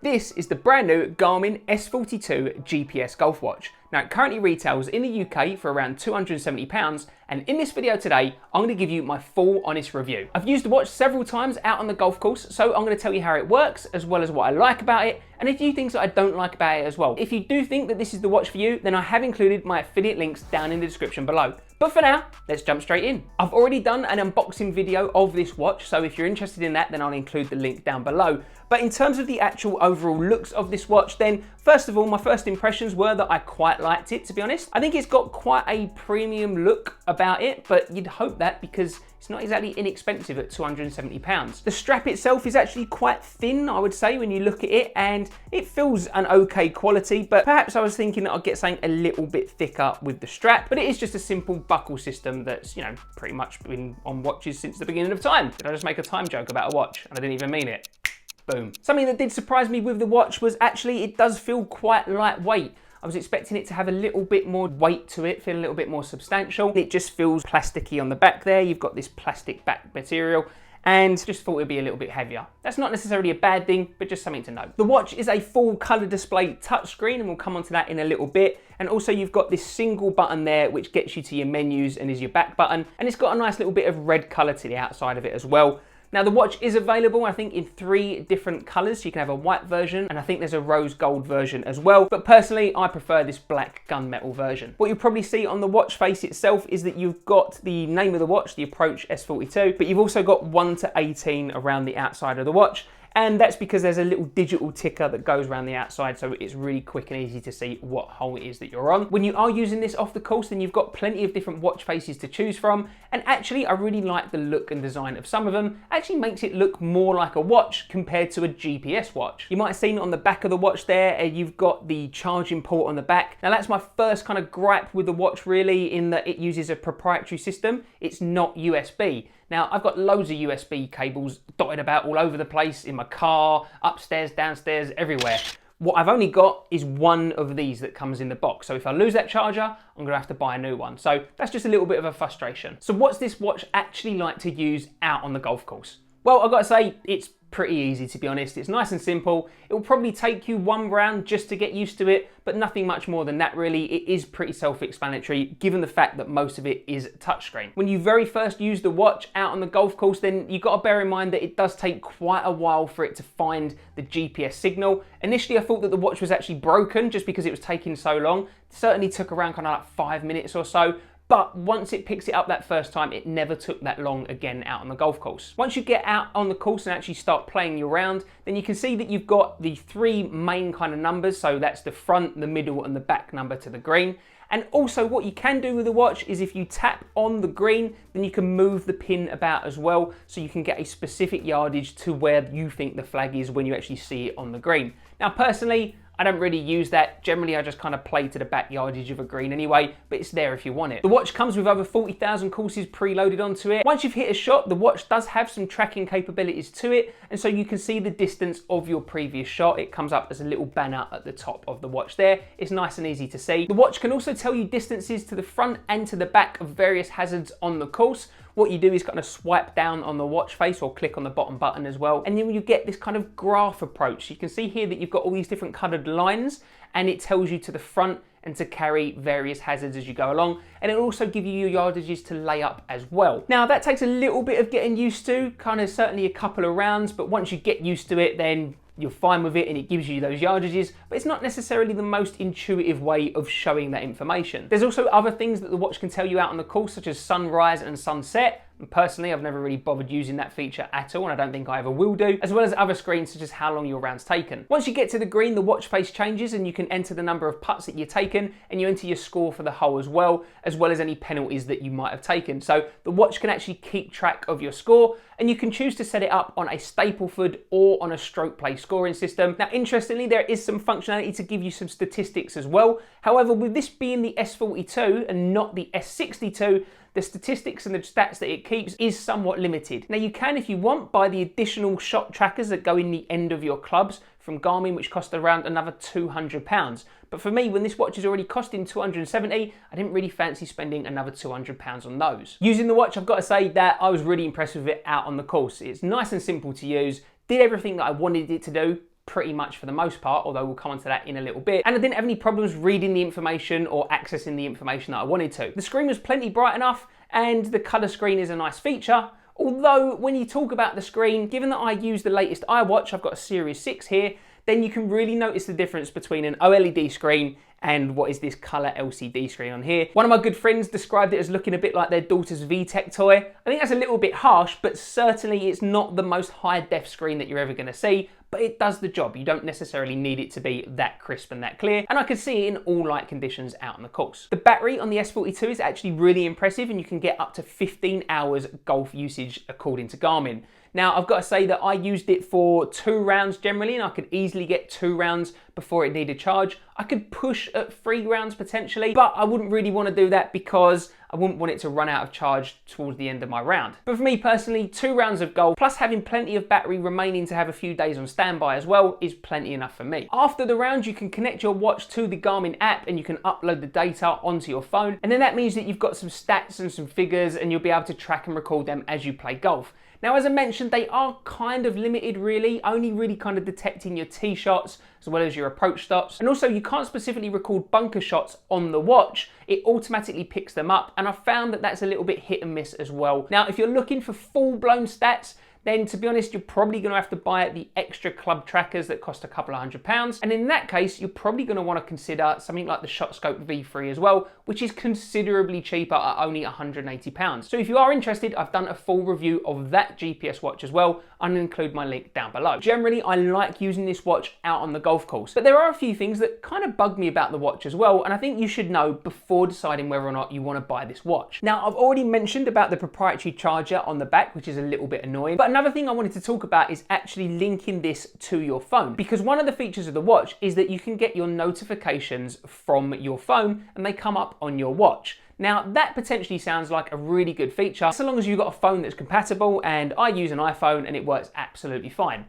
This is the brand new Garmin S42 GPS golf watch. Now it currently retails in the UK for around £270, and in this video today I'm going to give you my full honest review. I've used the watch several times out on the golf course, so I'm going to tell you how it works as well as what I like about it and a few things that I don't like about it as well. If you do think that this is the watch for you, then I have included my affiliate links down in the description below. But for now, let's jump straight in. I've already done an unboxing video of this watch, so if you're interested in that, then I'll include the link down below. But in terms of the actual overall looks of this watch, then first of all, my first impressions were that I quite liked it, to be honest. I think it's got quite a premium look about it, but you'd hope that because it's not exactly inexpensive at £270. The strap itself is actually quite thin, I would say, when you look at it, and it feels an okay quality, but perhaps I was thinking that I'd get something a little bit thicker with the strap, but it is just a simple buckle system that's, you know, pretty much been on watches since the beginning of time. Did I just make a time joke about a watch? And I didn't even mean it. Boom. Something that did surprise me with the watch was actually it does feel quite lightweight. I was expecting it to have a little bit more weight to it, feel a little bit more substantial. It just feels plasticky on the back there. You've got this plastic back material and just thought it'd be a little bit heavier. That's not necessarily a bad thing, but just something to note. The watch is a full color display touchscreen, and we'll come onto that in a little bit. And also you've got this single button there, which gets you to your menus and is your back button. And it's got a nice little bit of red color to the outside of it as well. Now the watch is available, I think, in 3 different colors. So you can have a white version, and I think there's a rose gold version as well. But personally, I prefer this black gunmetal version. What you'll probably see on the watch face itself is that you've got the name of the watch, the Approach S42, but you've also got 1 to 18 around the outside of the watch. And that's because there's a little digital ticker that goes around the outside, so it's really quick and easy to see what hole it is that you're on. When you are using this off the course, then you've got plenty of different watch faces to choose from, and actually I really like the look and design of some of them. It actually makes it look more like a watch compared to a GPS watch. You might have seen it on the back of the watch there, you've got the charging port on the back. Now that's my first kind of gripe with the watch really, in that it uses a proprietary system. It's not USB. Now, I've got loads of USB cables dotted about all over the place, in my car, upstairs, downstairs, everywhere. What I've only got is one of these that comes in the box. So if I lose that charger, I'm gonna have to buy a new one. So that's just a little bit of a frustration. So what's this watch actually like to use out on the golf course? Well, I've got to say, it's pretty easy, to be honest. It's nice and simple. It will probably take you 1 round just to get used to it, but nothing much more than that really. It is pretty self-explanatory given the fact that most of it is touchscreen. When you very first use the watch out on the golf course, then you've got to bear in mind that it does take quite a while for it to find the GPS signal. Initially, I thought that the watch was actually broken just because it was taking so long. It certainly took around kind of like 5 minutes or so. But once it picks it up that first time, it never took that long again out on the golf course. Once you get out on the course and actually start playing your round, then you can see that you've got the 3 main kind of numbers. So that's the front, the middle, and the back number to the green. And also what you can do with the watch is if you tap on the green, then you can move the pin about as well. So you can get a specific yardage to where you think the flag is when you actually see it on the green. Now, personally, I don't really use that. Generally, I just kind of play to the back yardage of a green anyway, but it's there if you want it. The watch comes with over 40,000 courses preloaded onto it. Once you've hit a shot, the watch does have some tracking capabilities to it, and so you can see the distance of your previous shot. It comes up as a little banner at the top of the watch there. It's nice and easy to see. The watch can also tell you distances to the front and to the back of various hazards on the course. What you do is kind of swipe down on the watch face or click on the bottom button as well. And then you get this kind of graph approach. You can see here that you've got all these different colored lines, and it tells you to the front and to carry various hazards as you go along. And it'll also give you your yardages to lay up as well. Now that takes a little bit of getting used to, kind of certainly a couple of rounds, but once you get used to it, then you're fine with it and it gives you those yardages, but it's not necessarily the most intuitive way of showing that information. There's also other things that the watch can tell you out on the course, such as sunrise and sunset. And personally, I've never really bothered using that feature at all, and I don't think I ever will do, as well as other screens such as how long your round's taken. Once you get to the green, the watch face changes and you can enter the number of putts that you've taken, and you enter your score for the hole as well as any penalties that you might have taken. So the watch can actually keep track of your score, and you can choose to set it up on a Stapleford or on a stroke play scoring system. Now, interestingly, there is some functionality to give you some statistics as well. However, with this being the S42 and not the S62, the statistics and the stats that it keeps is somewhat limited. Now you can, if you want, buy the additional shot trackers that go in the end of your clubs from Garmin, which cost around another £200. But for me, when this watch is already costing £270, I didn't really fancy spending another £200 on those. Using the watch, I've got to say that I was really impressed with it out on the course. It's nice and simple to use, did everything that I wanted it to do, pretty much for the most part, although we'll come on to that in a little bit. And I didn't have any problems reading the information or accessing the information that I wanted to. The screen was plenty bright enough, and the colour screen is a nice feature. Although when you talk about the screen, given that I use the latest iWatch, I've got a Series 6 here, then you can really notice the difference between an OLED screen and what is this colour LCD screen on here. One of my good friends described it as looking a bit like their daughter's VTech toy. I think that's a little bit harsh, but certainly it's not the most high def screen that you're ever going to see, but it does the job. You don't necessarily need it to be that crisp and that clear, and I can see it in all light conditions out on the course. The battery on the S42 is actually really impressive, and you can get up to 15 hours golf usage according to Garmin. Now, I've got to say that I used it for 2 rounds generally, and I could easily get 2 rounds before it needed charge. I could push at 3 rounds potentially, but I wouldn't really want to do that because I wouldn't want it to run out of charge towards the end of my round. But for me personally, 2 rounds of golf, plus having plenty of battery remaining to have a few days on standby as well, is plenty enough for me. After the round, you can connect your watch to the Garmin app and you can upload the data onto your phone. And then that means that you've got some stats and some figures, and you'll be able to track and record them as you play golf. Now, as I mentioned, they are kind of limited really, only really kind of detecting your tee shots as well as your approach shots. And also you can't specifically record bunker shots on the watch. It automatically picks them up, and I found that that's a little bit hit and miss as well. Now, if you're looking for full-blown stats, then to be honest, you're probably going to have to buy the extra club trackers that cost a couple of £100. And in that case, you're probably going to want to consider something like the ShotScope V3 as well, which is considerably cheaper at only £180. So if you are interested, I've done a full review of that GPS watch as well. I'll include my link down below. Generally, I like using this watch out on the golf course, but there are a few things that kind of bug me about the watch as well, and I think you should know before deciding whether or not you want to buy this watch. Now, I've already mentioned about the proprietary charger on the back, which is a little bit annoying, but another thing I wanted to talk about is actually linking this to your phone, because one of the features of the watch is that you can get your notifications from your phone and they come up on your watch. Now, that potentially sounds like a really good feature, so long as you've got a phone that's compatible, and I use an iPhone and it works absolutely fine.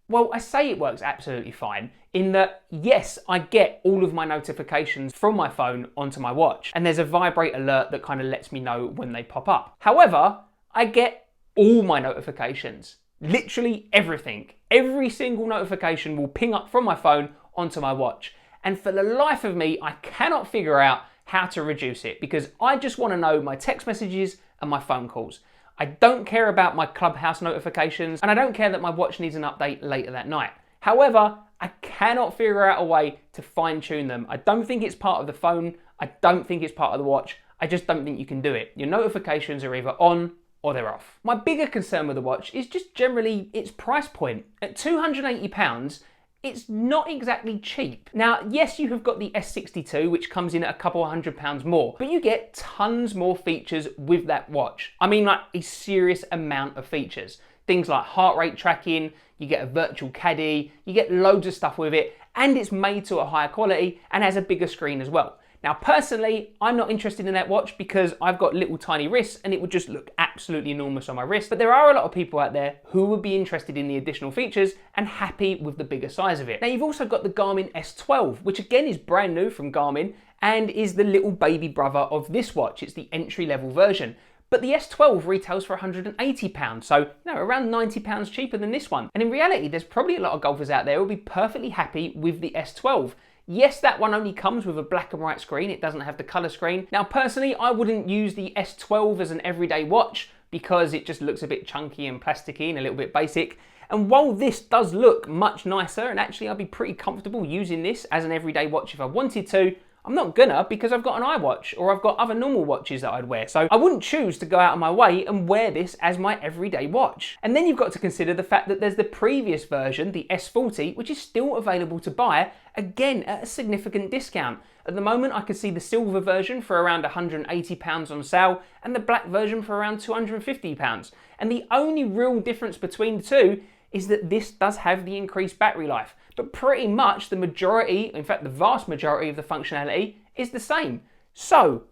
Well, I say it works absolutely fine in that, yes, I get all of my notifications from my phone onto my watch, and there's a vibrate alert that kind of lets me know when they pop up. However, I get all my notifications, literally everything. Every single notification will ping up from my phone onto my watch. And for the life of me, I cannot figure out how to reduce it, because I just want to know my text messages and my phone calls. I don't care about my Clubhouse notifications, and I don't care that my watch needs an update later that night. However, I cannot figure out a way to fine tune them. I don't think it's part of the phone. I don't think it's part of the watch. I just don't think you can do it. Your notifications are either on or they're off. My bigger concern with the watch is just generally its price point. At £280, it's not exactly cheap. Now, yes, you have got the S42, which comes in at a couple of £100 more, but you get tons more features with that watch. I mean, like a serious amount of features. Things like heart rate tracking, you get a virtual caddy, you get loads of stuff with it, and it's made to a higher quality and has a bigger screen as well. Now, personally, I'm not interested in that watch because I've got little tiny wrists and it would just look absolutely enormous on my wrist. But there are a lot of people out there who would be interested in the additional features and happy with the bigger size of it. Now, you've also got the Garmin S12, which again is brand new from Garmin and is the little baby brother of this watch. It's the entry-level version. But the S12 retails for £180, so around £90 cheaper than this one. And in reality, there's probably a lot of golfers out there who will be perfectly happy with the S12. Yes, that one only comes with a black and white screen. It doesn't have the color screen. Now, personally, I wouldn't use the S12 as an everyday watch because it just looks a bit chunky and plasticky and a little bit basic. And while this does look much nicer, and actually I'd be pretty comfortable using this as an everyday watch if I wanted to, I'm not gonna, because I've got an iWatch or I've got other normal watches that I'd wear. So I wouldn't choose to go out of my way and wear this as my everyday watch. And then you've got to consider the fact that there's the previous version, the S40, which is still available to buy, again at a significant discount. At the moment, I can see the silver version for around £180 on sale and the black version for around £250. And the only real difference between the two is that this does have the increased battery life. But pretty much the majority, in fact the vast majority of the functionality is the same. So,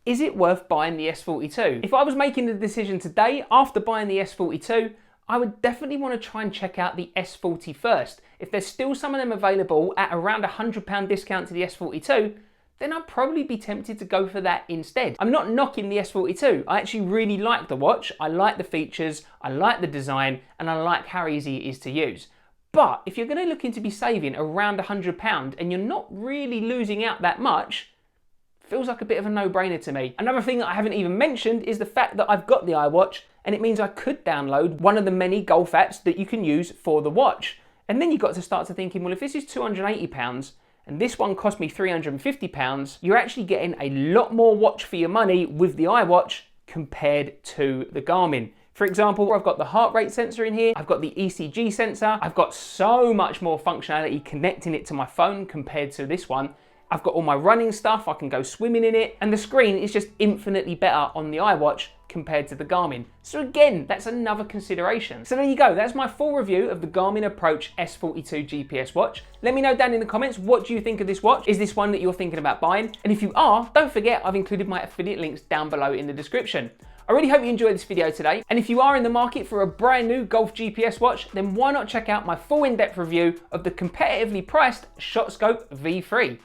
is it worth buying the S42? If I was making the decision today after buying the S42, I would definitely want to try and check out the S40 first. If there's still some of them available at around £100 discount to the S42, then I'd probably be tempted to go for that instead. I'm not knocking the S42. I actually really like the watch. I like the features, I like the design, and I like how easy it is to use. But if you're going to looking to be saving around £100 and you're not really losing out that much, feels like a bit of a no-brainer to me. Another thing that I haven't even mentioned is the fact that I've got the iWatch, and it means I could download one of the many golf apps that you can use for the watch. And then you got to start to thinking, well, if this is £280 and this one cost me £350, you're actually getting a lot more watch for your money with the iWatch compared to the Garmin. For example, I've got the heart rate sensor in here, I've got the ECG sensor, I've got so much more functionality connecting it to my phone compared to this one. I've got all my running stuff, I can go swimming in it, and the screen is just infinitely better on the iWatch compared to the Garmin. So again, that's another consideration. So there you go, that's my full review of the Garmin Approach S42 GPS watch. Let me know down in the comments, what do you think of this watch? Is this one that you're thinking about buying? And if you are, don't forget I've included my affiliate links down below in the description. I really hope you enjoyed this video today, and if you are in the market for a brand new golf GPS watch, then why not check out my full in-depth review of the competitively priced ShotScope V3.